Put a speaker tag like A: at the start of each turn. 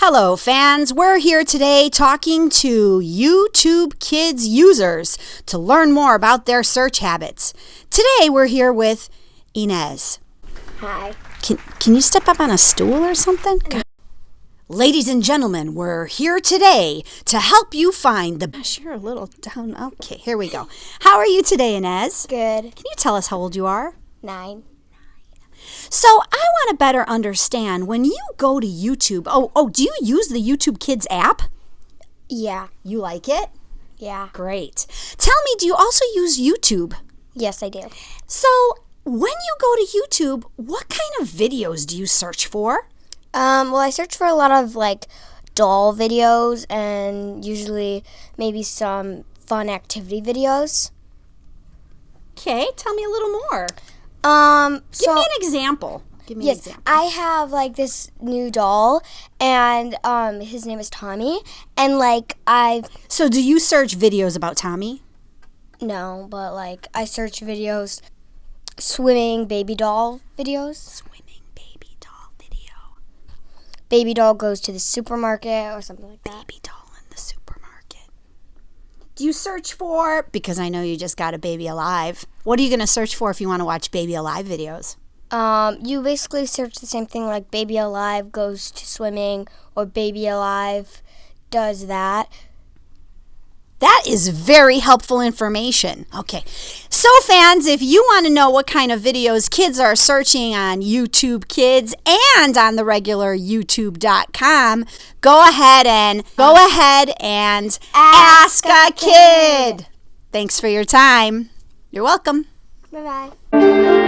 A: Hello, fans. We're here today talking to YouTube Kids users to learn more about their search habits. Today, we're here with Inez.
B: Hi.
A: Can you step up on a stool or something? Ladies and gentlemen, we're here today to help you find the... Gosh, you're a little down. Okay, here we go. How are you today, Inez?
B: Good.
A: Can you tell us how old you are?
B: 9.
A: So I want to better understand when you go to YouTube. Do you use the YouTube Kids app?
B: Yeah.
A: You like it?
B: Yeah.
A: Great. Tell me, do you also use YouTube?
B: Yes, I do.
A: So when you go to YouTube, what kind of videos do you search for?
B: Well, I search for a lot of doll videos and usually maybe some fun activity videos.
A: Okay, tell me a little more.
B: Give
A: me an example.
B: Yes, I have this new doll, and his name is Tommy, and
A: So do you search videos about Tommy?
B: No, but I search videos, swimming baby doll videos.
A: Swimming baby doll video.
B: Baby doll goes to the supermarket or something like that.
A: Baby doll in the supermarket. Do you search for, because I know you just got a baby alive, what are you going to search for if you want to watch baby alive videos?
B: You basically search the same thing, like baby alive goes to swimming or baby alive does that.
A: That is very helpful information. Okay, so fans, if you want to know what kind of videos kids are searching on YouTube Kids and on the regular YouTube.com, go ahead and ask a kid. Thanks for your time. You're welcome.
B: Bye-bye.